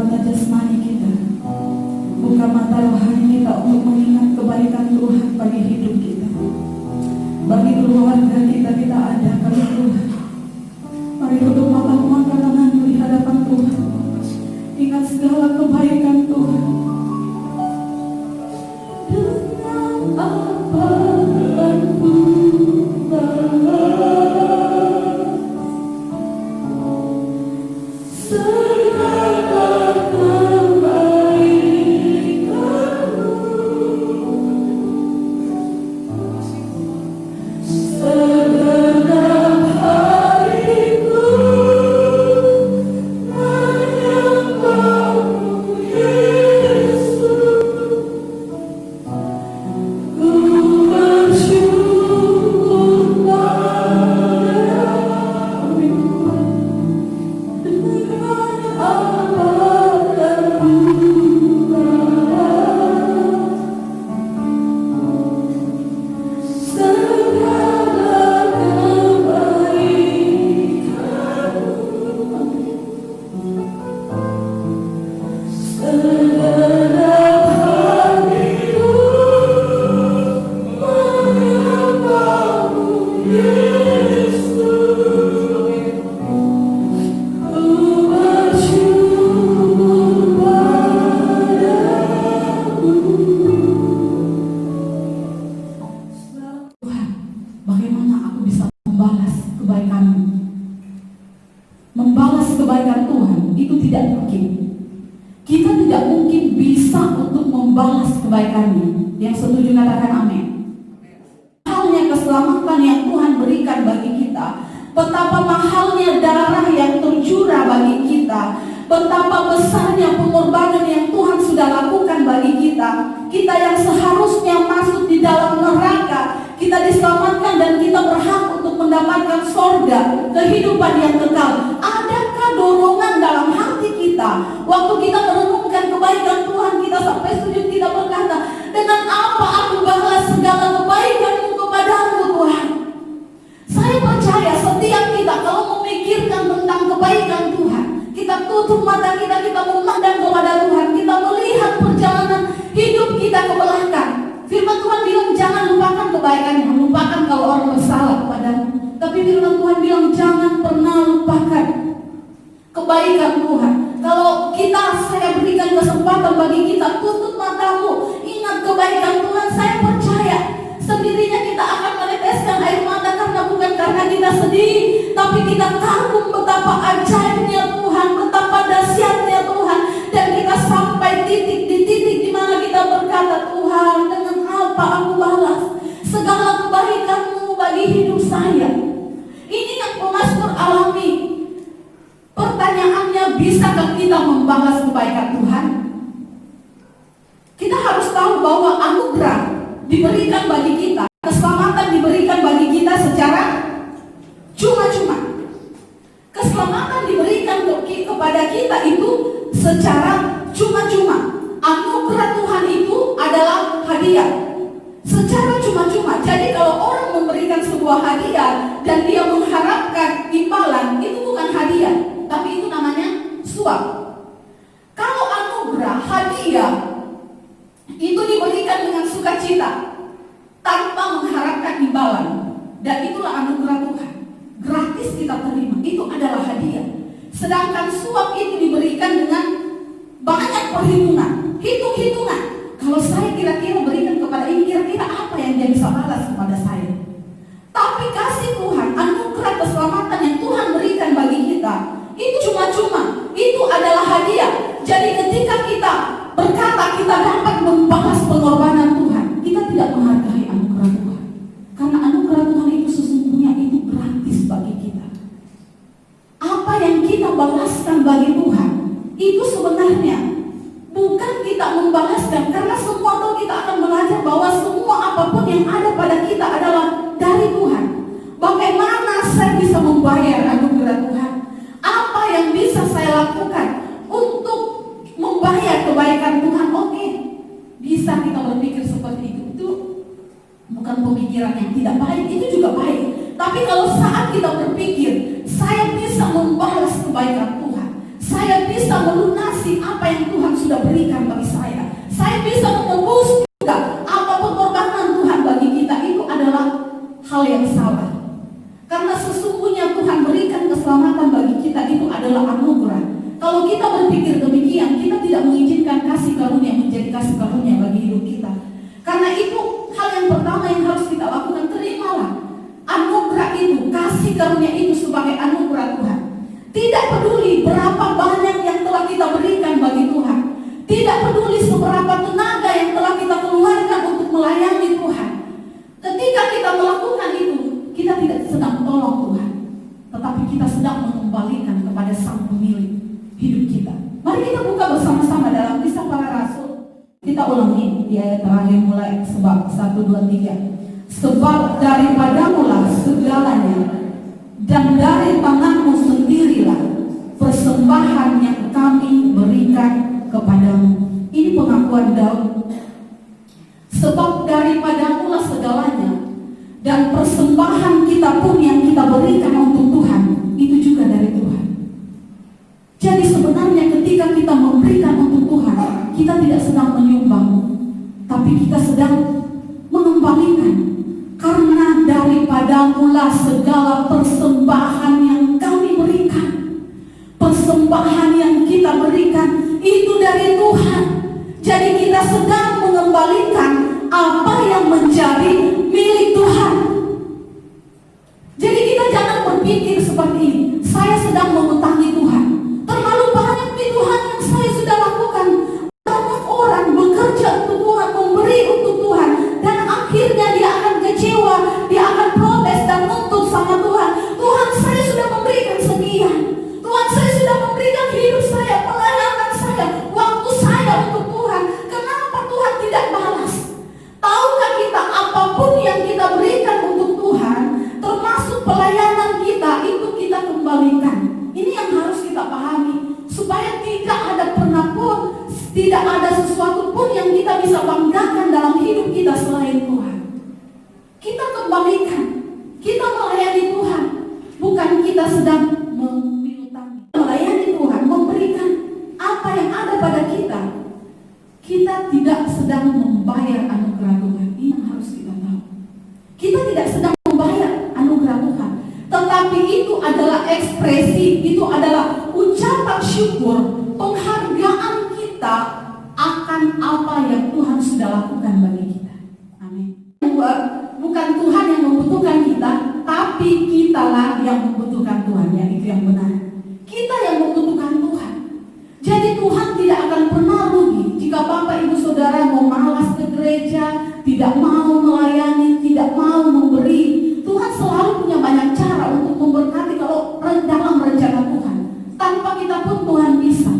mata jasmani kita, buka mata rohani kita untuk mengingat kebaikan Tuhan bagi hidup kita, bagi keluarga kita. Kita ada kali Tuhan. Mari tutup mata tanganmu di hadapan Tuhan. Ingat segala kebaikan Tuhan. Dengan apa aku membalas kebaikan Tuhan itu tidak mungkin. Kita tidak mungkin bisa untuk membalas kebaikannya. Yang setuju katakan amin. Mahalnya keselamatan yang Tuhan berikan bagi kita, betapa mahalnya darah yang tercurah bagi kita, betapa besarnya pengorbanan yang Tuhan sudah lakukan bagi kita. Kita yang seharusnya masuk di dalam neraka, kita diselamatkan dan kita berhak untuk mendapatkan sorga, kehidupan yang kekal. Adakah dorongan dalam hati kita waktu kita merenungkan kebaikan Tuhan, kita sampai sujud, kita berkata, dengan apa aku balas segala kebaikan-Mu kepadaku Tuhan? Saya percaya setiap kita kalau memikirkan tentang kebaikan Tuhan, kita tutup mata kita, kita memandang kepada Tuhan, kita melihat perjalanan hidup kita ke belakang. Firman Tuhan bilang jangan lupakan kebaikannya, lupakan kalau orang bersalah kepadamu. Tapi firman Tuhan bilang jangan pernah lupakan kebaikan Tuhan. Kalau saya berikan kesempatan bagi kita, tutup matamu, ingat kebaikan Tuhan. Saya percaya sendirinya kita akan meneteskan air mata, karena bukan karena kita sedih, tapi kita kagum betapa ajaibnya Tuhan, betapa dahsyatnya Tuhan, dan kita sampai di titik di mana kita berkata, Tuhan, dengan apa aku balas segala kebaikan-Mu bagi hidup saya? Ini yang pemazmur alami. Pertanyaannya, bisakah kita membalas kebaikan Tuhan? Kita harus tahu bahwa anugerah diberikan bagi kita, keselamatan diberikan bagi kita secara cuma-cuma. Keselamatan diberikan kepada kita itu secara cuma-cuma. Anugerah Tuhan itu adalah hadiah secara cuma-cuma. Jadi kalau orang memberikan sebuah hadiah dan dia mengharapkan imbalan, itu bukan hadiah, tapi itu namanya suap. Kalau anugerah, hadiah itu diberikan dengan sukacita tanpa mengharapkan imbalan, dan itulah anugerah Tuhan. Gratis kita terima, itu adalah hadiah. Sedangkan suap itu diberikan dengan banyak perhitungan, hitung-hitungan. Kalau saya kira-kira berikan kepada ini, kira-kira apa yang dia bisa balas kepada saya? Tapi kasih Tuhan, anugerah keselamatan yang Tuhan berikan bagi kita, itu cuma-cuma, itu adalah hadiah. Jadi ketika kita berkata kita dapat membalas pengorbanan Tuhan, kita tidak menghargai anugerah Tuhan. Karena anugerah Tuhan itu sesungguhnya itu gratis bagi kita. Apa yang kita balaskan bagi Tuhan, itu sebenarnya bukan kita membalaskan, karena semua tahu kita akan belajar bahwa semua apapun yang ada pada kita adalah dari Tuhan. Bagaimana saya bisa membayar anugerah Tuhan? Apa yang bisa saya lakukan untuk membayar kebaikan Tuhan? Oke, bisa kita berpikir seperti itu. Itu bukan pemikiran yang tidak baik, itu juga baik. Tapi kalau saat kita berpikir, saya bisa membalas kebaikan Tuhan, Saya bisa melunasi apa yang Tuhan sudah berikan bagi saya. Saya bisa menebus juga apa pengorbanan Tuhan bagi kita. Itu adalah hal yang salah. Karena sesungguhnya Tuhan berikan keselamatan bagi kita itu adalah anugerah. Kalau kita berpikir demikian, kita tidak mengizinkan kasih karunia menjadi kasih karunia bagi hidup kita. Karena itu hal yang pertama yang harus kita lakukan, terimalah anugerah itu, kasih karunia itu sebagai anugerah Tuhan. Tidak peduli berapa banyak yang telah kita berikan bagi Tuhan. Tidak peduli seberapa tenaga yang telah kita keluarkan untuk melayani Tuhan. Ketika kita melakukan itu, kita tidak sedang tolong Tuhan, tetapi kita sedang mengembalikan kepada Sang Pemilik hidup kita. Mari kita buka bersama-sama dalam Kisah Para Rasul. Kita ulangi di ayat terakhir mulai sebab 1, 2, 3. Sebab daripadamulah segalanya, dan dari tanganmu sendirilah persembahan yang kami berikan kepadamu. Ini pengakuan Daud. Sebab daripadamulah segalanya, dan persembahan kita pun yang kita berikan untuk Tuhan, itu juga dari Tuhan. Jadi sebenarnya ketika kita memberikan untuk Tuhan, kita tidak sedang menyumbang, tapi kita sedang mengembalikan. Karena daripadamulah segala persembahan yang kami berikan. Persembahan yang kita berikan itu dari Tuhan. Jadi kita sedang mengembalikan apa yang menjadi milik Tuhan. Jadi kita jangan berpikir seperti ini, saya sedang mengutangi Tuhan. Terlalu banyak di Tuhan yang saya sudah lakukan. Banyak orang bekerja untuk Tuhan, memberi untuk Tuhan, dan akhirnya dia akan kecewa, dia akan protes dan nuntut sama Tuhan. Tuhan, saya sudah memberikan sekian. Tuhan, saya sudah memberikan hidup saya, pelayanan saya, waktu saya untuk Tuhan. Kenapa Tuhan tidak balas? Tahukah kita apapun yang kita berikan untuk Tuhan, termasuk pelayanan kita, itu kita kembalikan. Ini yang harus kita pahami, supaya tidak ada pernah pun, tidak ada sesuatu pun yang kita bisa banggakan dalam hidup kita selain Tuhan. Kita kembalikan, kita melayani Tuhan, bukan kita sedang melayani Tuhan, memberikan apa yang ada pada kita. Kita tidak sedang membayar anugerah Tuhan. Ini yang harus kita tahu. Kita tidak sedang membayar anugerah Tuhan, tetapi itu adalah ekspresi, itu adalah ucapan syukur, penghargaan kita akan apa yang Tuhan sudah lakukan bagi kita. Amin. Bukan Tuhan yang membutuhkan kita, tapi kitalah yang membutuhkan Tuhan. Ya, itu yang benar. Kita yang membutuhkan Tuhan. Jadi Tuhan tidak akan pernah rugi jika Bapak Ibu Saudara mau malas ke gereja, tidak mau melayani, tidak mau memberi. Tuhan selalu punya banyak cara untuk memberkati kalau dalam rencana Tuhan. Tanpa kita pun Tuhan bisa.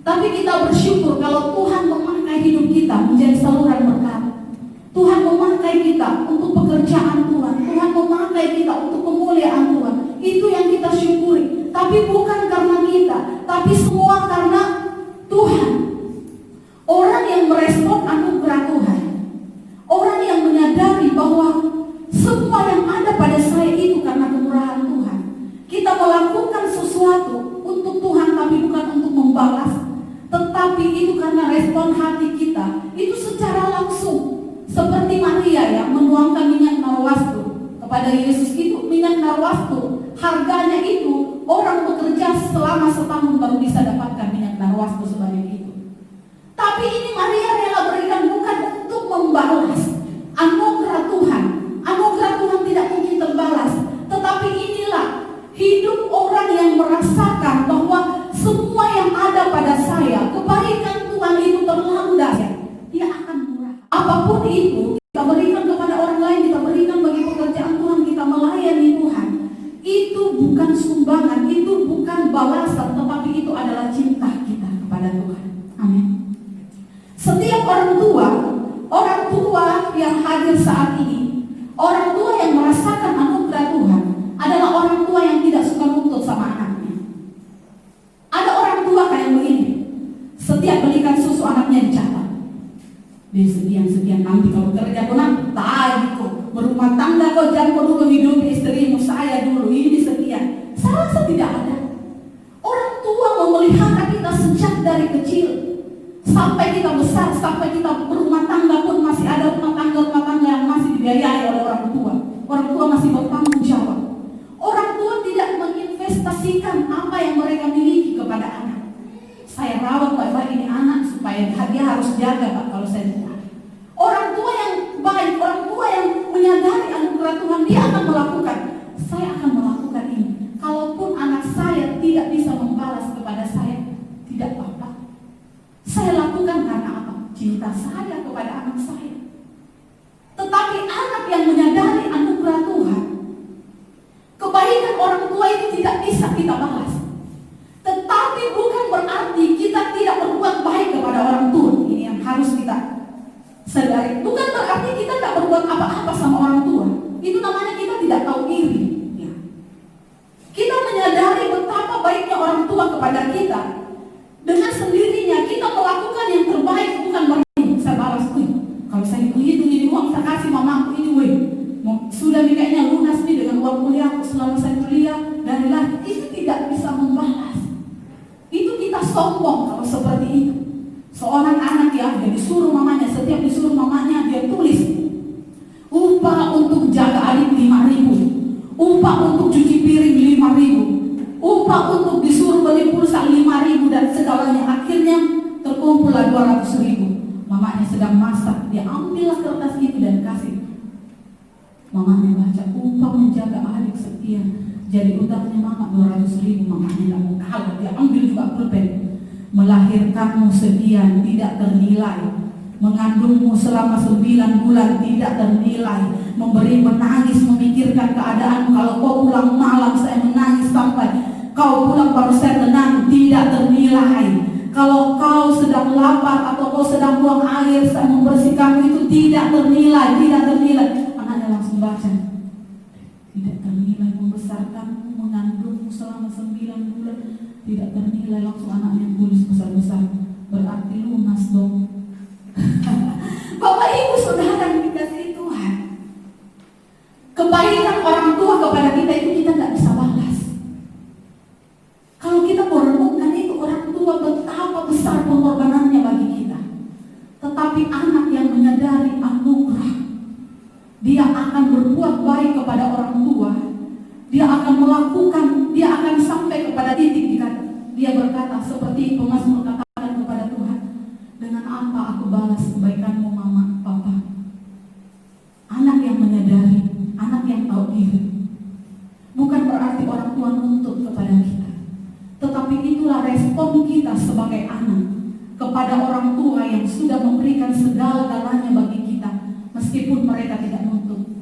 Tapi kita bersyukur kalau Tuhan memakai hidup kita menjadi saluran berkat. Tuhan memakai kita untuk pekerjaan Tuhan. Tuhan memakai kita untuk kemuliaan Tuhan. Itu yang kita syukuri. Tapi bukan karena kita, tapi semua karena Tuhan. Orang yang merespon anugerah Tuhan, orang yang menyadari bahwa semua yang ada pada saya itu karena kemurahan Tuhan. Kita melakukan sesuatu untuk Tuhan, tapi bukan untuk membalas, tetapi itu karena respon hati kita. Itu secara langsung. Seperti Maria yang menuangkan minyak narwastu kepada Yesus. Itu minyak narwastu, harganya itu orang bekerja selama setahun baru bisa dapatkan minyak narwastu sebanyak itu. Tapi ini Maria rela berikan bukan untuk membalas anugerah Tuhan. Anugerah Tuhan tidak mungkin terbalas, tetapi inilah hidup orang yang merasakan bahwa semua yang ada pada saya, kebaikan Tuhan itu terlalu dahsyat. Dia akan murah. Apapun itu, kita berikan kepada orang lain, kita berikan bagi pekerjaan Tuhan, kita melayani Tuhan. Itu bukan sumbangan, itu bukan balasan, tetapi itu adalah cinta kita kepada Tuhan. Amin. Setiap orang tua yang hadir saat ini, orang tua yang merasakan anugerah Tuhan adalah orang tua yang tidak suka nuntut sama anaknya. Ada orang tua kayak begini, setiap belikan susu anaknya dicatat. Sekian nanti kalau kerja kau nanti tadi kok berumah tangga kau jangan kau dulu hidup istrimu, saya dulu ini sekian. Saya rasa tidak ada. Orang tua memelihara sejak dari kecil sampai kita besar, sampai kita berumah tangga pun masih ada rumah tangga yang masih dibiayai oleh orang tua. Orang tua masih bertanggung jawab. Orang tua tidak menginvestasikan apa yang mereka miliki kepada anak. Saya rawat baik-baik ini anak supaya dia harus jaga Pak kalau saya tua. Orang tua yang baik, orang tua yang menyadari anugerah Tuhan, dia akan melakukan. Saya akan melakukan ini. Kalaupun anak saya tidak bisa membalas kepada saya, tidak apa-apa. Saya lakukan karena apa? Cinta saya kepada anak saya. Tetapi anak yang menyadari anugerah Tuhan, kebaikan orang tua itu tidak bisa kita balas. Tetapi bukan berarti kita tidak berbuat baik kepada orang tua. Ini yang harus kita sadari. Bukan berarti kita tidak berbuat apa-apa sama orang tua. Itu namanya kita tidak tahu diri. Ya. Kita menyadari betapa baiknya orang tua kepada kita. Dengan sendirinya kita melakukan yang terbaik, bukan berarti saya balas. Kalau saya ini uang saya kasih mamaku ini, sudah nih kayaknya lunas nih dengan uang kuliah selama saya kuliah dari lagi. Itu tidak bisa membalas. Itu kita sombong kalau seperti itu. Seorang anak ya, dia disuruh mamanya, setiap disuruh mamanya dia tulis upah untuk jaga adik 5.000, upah untuk cuci piring 5.000, upah untuk disuruh beli pulsa 5.000 dan segalanya. Akhirnya terkumpullah 200.000. Mamanya sedang masak, dia ambillah kertas itu dan kasih. Mamanya baca upah menjaga adik sekian. Jadi utangnya mama 200.000, mamanya tidak mau kalah, dia ambil juga pulpen. Melahirkanmu sekian tidak ternilai, mengandungmu selama 9 bulan tidak ternilai, memberi menangis memikirkan keadaanmu. Kalau kau pulang malam saya menangis sampai kau pulang baru saya tenang, tidak ternilai. Kalau kau sedang lapar atau kau sedang buang air saya membersihkanmu, itu tidak ternilai, tidak ternilai. Anaknya langsung baca, tidak ternilai membesarkanmu, mengandungmu selama 9 bulan tidak ternilai. Langsung anaknya tulis besar-besar, berarti lunas dong. Bapak Ibu Saudara yang dikasihi Tuhan, kebaikan orang tua kepada kita itu kita tidak bisa balas. Kalau kita merenungkan itu orang tua betapa besar pengorbanannya bagi kita. Tetapi anak yang menyadari anugerah, dia akan berbuat baik kepada orang tua. Dia akan melakukan, dia akan sampai kepada titik dia berkata seperti pemazmur katakan kepada Tuhan, dengan apa aku balas kebaikanmu mama, papa. Anak yang menyadari, anak yang tahu diri. Bukan berarti orang tua nuntut kepada kita, tetapi itulah respon kita sebagai anak kepada orang tua yang sudah memberikan segala-galanya bagi kita, meskipun mereka tidak nuntut.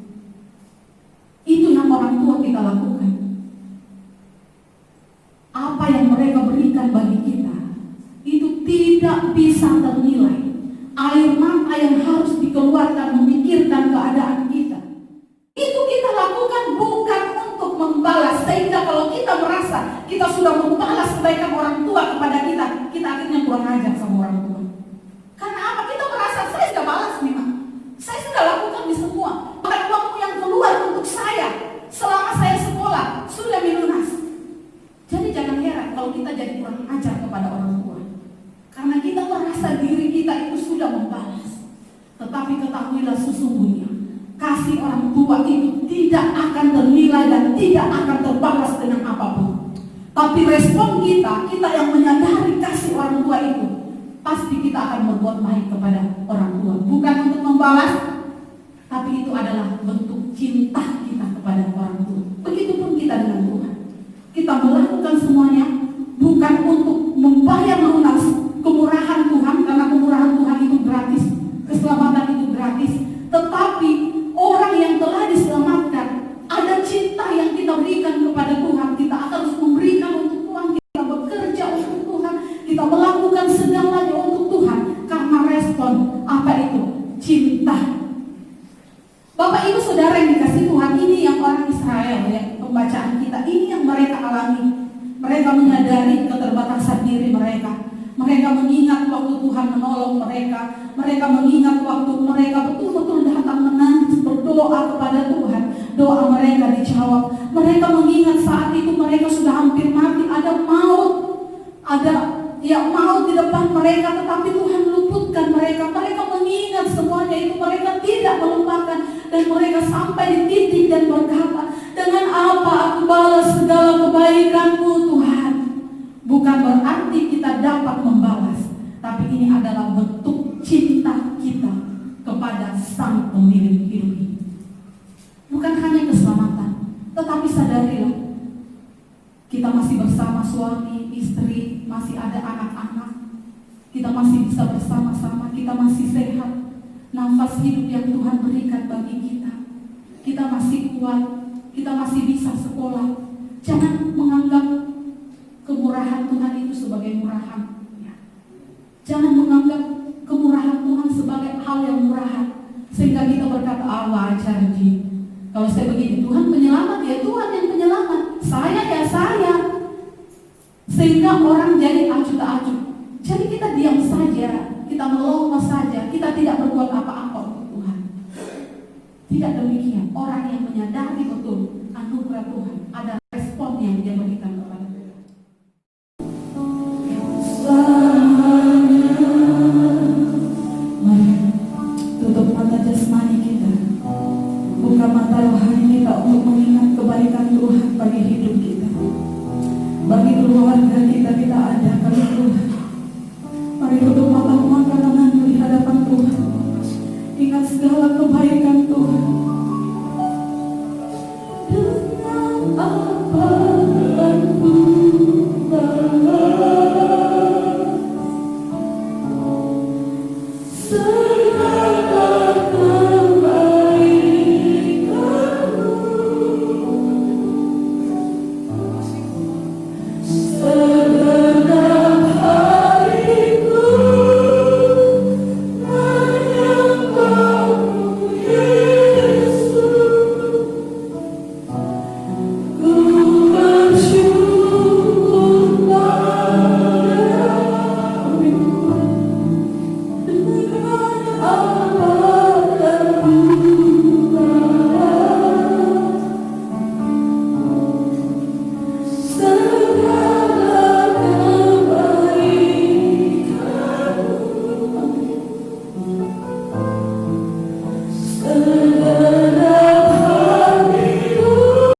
Itu yang orang tua kita lakukan. Apa yang mereka berikan bagi kita itu tidak bisa ternilai. Air mata yang harus dikeluarkan memikirkan keadaan kita, itu kita lakukan bukan untuk membalas. Sehingga kalau kita merasa kita sudah membalas kebaikan orang tua kepada kita, kita akhirnya kurang ajar sama orang tua. Karena apa? Kita merasa saya sudah balas nih Mak, saya sudah lakukan di semua. Bahkan uangmu yang keluar untuk saya selama saya sekolah sudah lunas. Jadi jangan heran kalau kita jadi kurang ajar kepada orang tua, karena kita merasa diri kita itu sudah membalas. Tetapi ketahuilah sesungguhnya kasih orang tua itu tidak akan ternilai dan tidak akan terbalas dengan apapun. Tapi respon kita yang menyadari kasih orang tua itu, pasti kita akan berbuat baik kepada orang tua. Bukan untuk membalas, tapi itu adalah bentuk cinta kita kepada orang tua. Begitupun kita dengan Tuhan. Kita melakukan semuanya bukan untuk membayar lunas kemurahan Tuhan, karena kemurahan Tuhan itu gratis, keselamatan itu gratis. Tetapi orang yang telah diselamatkan, ada cinta yang kita berikan kepada Tuhan. Kita akan harus memberikan untuk Tuhan, kita bekerja untuk Tuhan, kita melakukan segalanya untuk Tuhan. Karena respon apa itu? Cinta. Bapak Ibu Saudara yang dikasihi Tuhan, ini yang orang Israel ya, pembacaan kita, ini yang mereka alami. Mereka menyadari keterbatasan diri mereka. Mereka mengingat waktu Tuhan menolong mereka. Mereka mengingat waktu mereka betul-betul datang menangis berdoa kepada Tuhan. Doa mereka dijawab. Mereka mengingat saat itu mereka sudah hampir mati, ada maut, ada tidak mau di depan mereka, tetapi Tuhan luputkan mereka. Mereka mengingat semuanya itu, mereka tidak melupakan, dan mereka sampai di titik dan berkata, dengan apa aku balas segala kebaikanmu Tuhan. Bukan berarti kita dapat membalas, tapi ini adalah bentuk cinta kita kepada Sang Pemilik hidup ini. Bukan hanya keselamatan, tetapi sadarilah, kita masih bersama suami, istri, masih ada anak-anak, kita masih bisa bersama-sama, kita masih sehat, nafas hidup yang Tuhan berikan bagi kita masih kuat, kita masih bisa sekolah. Jangan menganggap kemurahan Tuhan itu sebagai murahan, ya. Jangan menganggap kemurahan Tuhan sebagai hal yang murahan, sehingga kita berkata, wajar Ji, kalau saya begini, Tuhan penyelamat, ya Tuhan yang penyelamat, saya ya saya. Sehingga orang jadi acuh tak acuh. Jadi kita diam saja, kita melongo saja, kita tidak berbuat apa-apa untuk Tuhan. Tidak demikian. Orang yang menyadari betul anugerah Tuhan, ada respon yang dia berikan kepada Tuhan. Mari tutup mata jasmani kita, buka mata rohani kita untuk mengingat kebaikan Tuhan bagi hidup kita, bagi keluarga kita ada. Kalau Tuhan